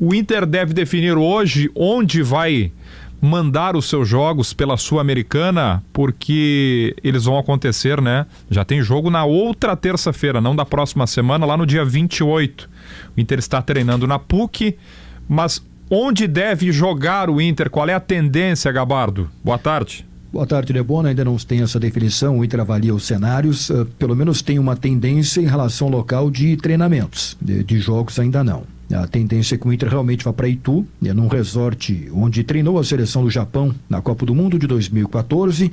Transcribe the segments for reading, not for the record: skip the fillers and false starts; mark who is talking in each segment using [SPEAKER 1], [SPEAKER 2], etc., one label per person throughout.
[SPEAKER 1] O Inter deve definir hoje onde vai mandar os seus jogos pela Sul-Americana, porque eles vão acontecer, né? Já tem jogo na outra terça-feira, não da próxima semana, lá no dia 28. O Inter está treinando na PUC, mas onde deve jogar o Inter? Qual é a tendência, Gabardo? Boa tarde.
[SPEAKER 2] Boa tarde, Lebona. Ainda não tem essa definição, o Inter avalia os cenários, pelo menos tem uma tendência em relação ao local de treinamentos, de jogos ainda não. A tendência é que o Inter realmente vá para Itu, num resort onde treinou a seleção do Japão na Copa do Mundo de 2014,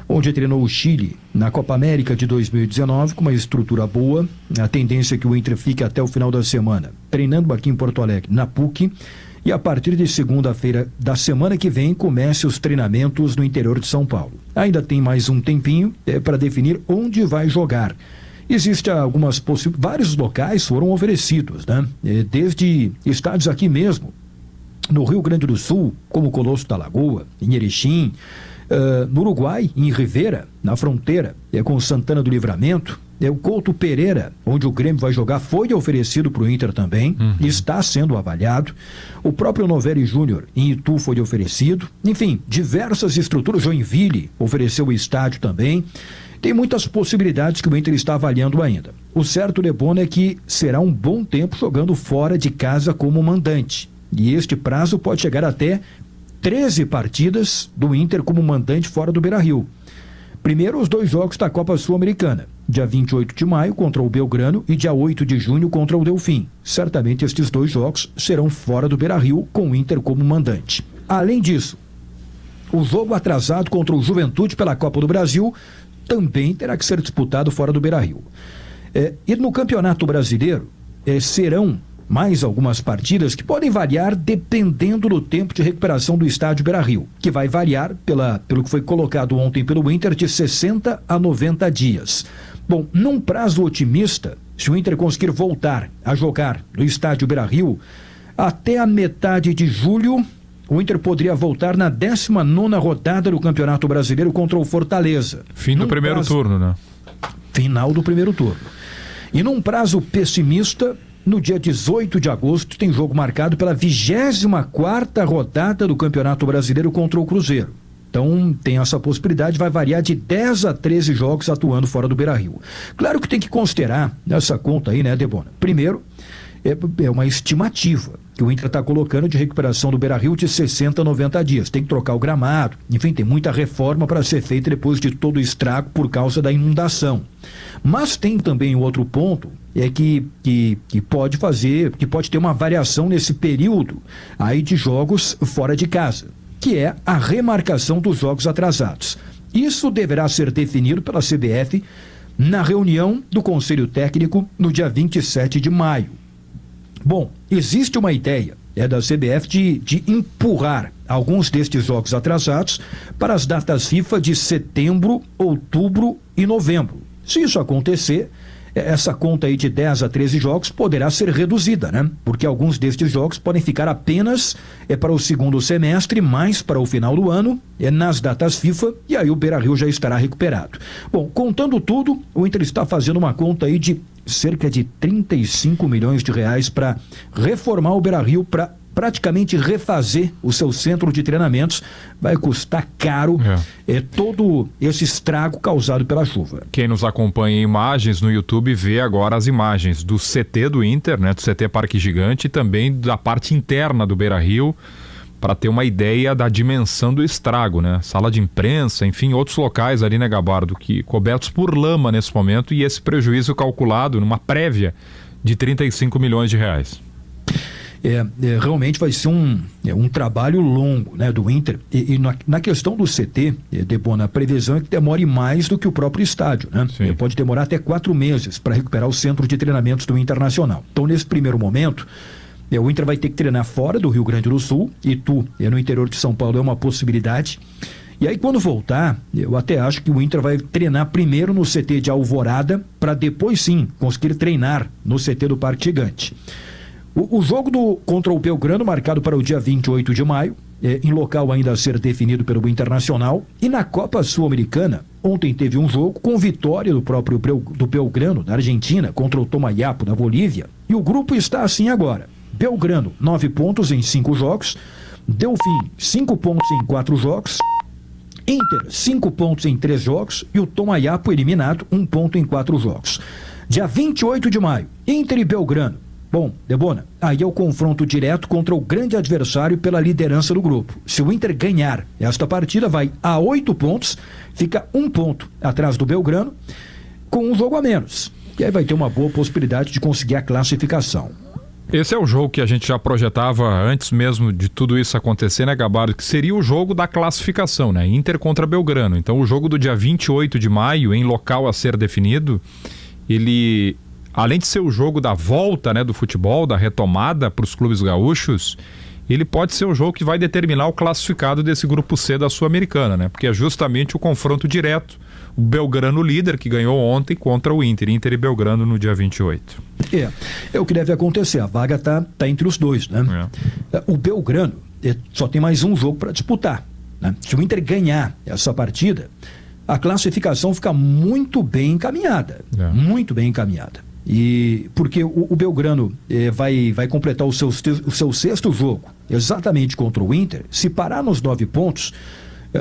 [SPEAKER 2] onde treinou o Chile na Copa América de 2019, com uma estrutura boa. A tendência é que o Inter fique até o final da semana treinando aqui em Porto Alegre, na PUC, e a partir de segunda-feira da semana que vem comece os treinamentos no interior de São Paulo. Ainda tem mais um tempinho para definir onde vai jogar. Existem algumas possibilidades, vários locais foram oferecidos, né? Desde estádios aqui mesmo, no Rio Grande do Sul, como Colosso da Lagoa, em Erechim, no Uruguai, em Rivera, na fronteira, com Santana do Livramento, o Couto Pereira, onde o Grêmio vai jogar, foi oferecido para o Inter também, está sendo avaliado. O próprio Novelli Júnior, em Itu, foi oferecido. Enfim, diversas estruturas. Joinville ofereceu o estádio também. Tem muitas possibilidades que o Inter está avaliando ainda. O certo, Lebona, é que será um bom tempo jogando fora de casa como mandante. E este prazo pode chegar até 13 partidas do Inter como mandante fora do Beira-Rio. Primeiro, os 2 jogos da Copa Sul-Americana, dia 28 de maio contra o Belgrano e dia 8 de junho contra o Delfim. Certamente estes 2 jogos serão fora do Beira-Rio, com o Inter como mandante. Além disso, o jogo atrasado contra o Juventude pela Copa do Brasil também terá que ser disputado fora do Beira-Rio. E no Campeonato Brasileiro, serão mais algumas partidas que podem variar dependendo do tempo de recuperação do estádio Beira-Rio, que vai variar pelo que foi colocado ontem pelo Inter de 60 a 90 dias. Bom, num prazo otimista, se o Inter conseguir voltar a jogar no estádio Beira-Rio, até a metade de julho, o Inter poderia voltar na 19ª rodada do Campeonato Brasileiro contra o Fortaleza.
[SPEAKER 1] Fim do primeiro turno, né?
[SPEAKER 2] Final do primeiro turno. E num prazo pessimista, no dia 18 de agosto, tem jogo marcado pela 24ª rodada do Campeonato Brasileiro contra o Cruzeiro. Então, tem essa possibilidade, vai variar de 10 a 13 jogos atuando fora do Beira-Rio. Claro que tem que considerar nessa conta aí, né, Debona? Primeiro, é uma estimativa que o Inter está colocando de recuperação do Beira-Rio de 60 a 90 dias. Tem que trocar o gramado, enfim, tem muita reforma para ser feita depois de todo o estrago por causa da inundação. Mas tem também outro ponto, que pode ter uma variação nesse período aí de jogos fora de casa, que é a remarcação dos jogos atrasados. Isso deverá ser definido pela CBF na reunião do Conselho Técnico no dia 27 de maio. Bom, existe uma ideia da CBF de empurrar alguns destes jogos atrasados para as datas FIFA de setembro, outubro e novembro. Se isso acontecer, essa conta aí de 10 a 13 jogos poderá ser reduzida, né? Porque alguns destes jogos podem ficar apenas para o segundo semestre, mais para o final do ano, nas datas FIFA, e aí o Beira-Rio já estará recuperado. Bom, contando tudo, o Inter está fazendo uma conta aí de cerca de 35 milhões de reais para reformar o Beira-Rio, para praticamente refazer o seu centro de treinamentos. Vai custar caro todo esse estrago causado pela chuva.
[SPEAKER 1] Quem nos acompanha em imagens no YouTube vê agora as imagens do CT do Inter, né, do CT Parque Gigante, e também da parte interna do Beira-Rio, para ter uma ideia da dimensão do estrago, né? Sala de imprensa, enfim, outros locais ali, né, Gabardo, que cobertos por lama nesse momento, e esse prejuízo calculado numa prévia de 35 milhões de reais.
[SPEAKER 2] Realmente vai ser um trabalho longo, né, do Inter, e na questão do CT, Debona, a previsão é que demore mais do que o próprio estádio, né? Pode demorar até 4 meses para recuperar o centro de treinamentos do Internacional. Então, nesse primeiro momento, o Inter vai ter que treinar fora do Rio Grande do Sul, Itu, no interior de São Paulo, é uma possibilidade. E aí, quando voltar, eu até acho que o Inter vai treinar primeiro no CT de Alvorada, para depois sim conseguir treinar no CT do Parque Gigante. O jogo contra o Belgrano, marcado para o dia 28 de maio, em local ainda a ser definido pelo Internacional. E na Copa Sul-Americana, ontem teve um jogo com vitória do Belgrano, da Argentina, contra o Tomayapo, da Bolívia. E o grupo está assim agora: Belgrano, 9 pontos em 5 jogos. Delfim, 5 pontos em 4 jogos. Inter, 5 pontos em 3 jogos. E o Tom Ayapo eliminado, 1 ponto em 4 jogos. Dia 28 de maio, Inter e Belgrano. Bom, Debona, aí é o confronto direto contra o grande adversário pela liderança do grupo. Se o Inter ganhar esta partida, vai a 8 pontos, fica 1 ponto atrás do Belgrano, com um jogo a menos. E aí vai ter uma boa possibilidade de conseguir a classificação.
[SPEAKER 1] Esse é o jogo que a gente já projetava antes mesmo de tudo isso acontecer, né, Gabardo? Que seria o jogo da classificação, né? Inter contra Belgrano. Então o jogo do dia 28 de maio, em local a ser definido, ele, além de ser o jogo da volta, né, do futebol, da retomada para os clubes gaúchos, ele pode ser o jogo que vai determinar o classificado desse grupo C da Sul-Americana, né? Porque é justamente o confronto direto. O Belgrano líder, que ganhou ontem, contra o Inter. Inter e Belgrano no dia 28.
[SPEAKER 2] É o que deve acontecer. A vaga tá entre os dois, né? O Belgrano só tem mais um jogo para disputar, né? Se o Inter ganhar essa partida, a classificação fica muito bem encaminhada. Muito bem encaminhada. E porque o Belgrano vai completar o seu 6º jogo exatamente contra o Inter. Se parar nos 9 pontos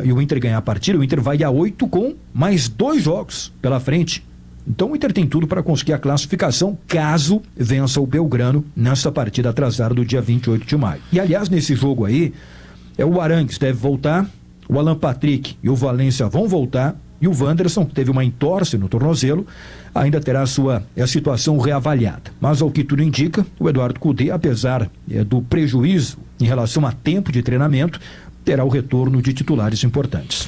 [SPEAKER 2] e o Inter ganhar a partida, o Inter vai a 8 com mais 2 jogos pela frente. Então o Inter tem tudo para conseguir a classificação caso vença o Belgrano nessa partida atrasada do dia 28 de maio. E aliás, nesse jogo aí, o Arangues deve voltar, o Alan Patrick e o Valência vão voltar, e o Wanderson, que teve uma entorse no tornozelo, ainda terá a sua situação reavaliada. Mas, ao que tudo indica, o Eduardo Cudê, apesar do prejuízo em relação a tempo de treinamento, terá o retorno de titulares importantes.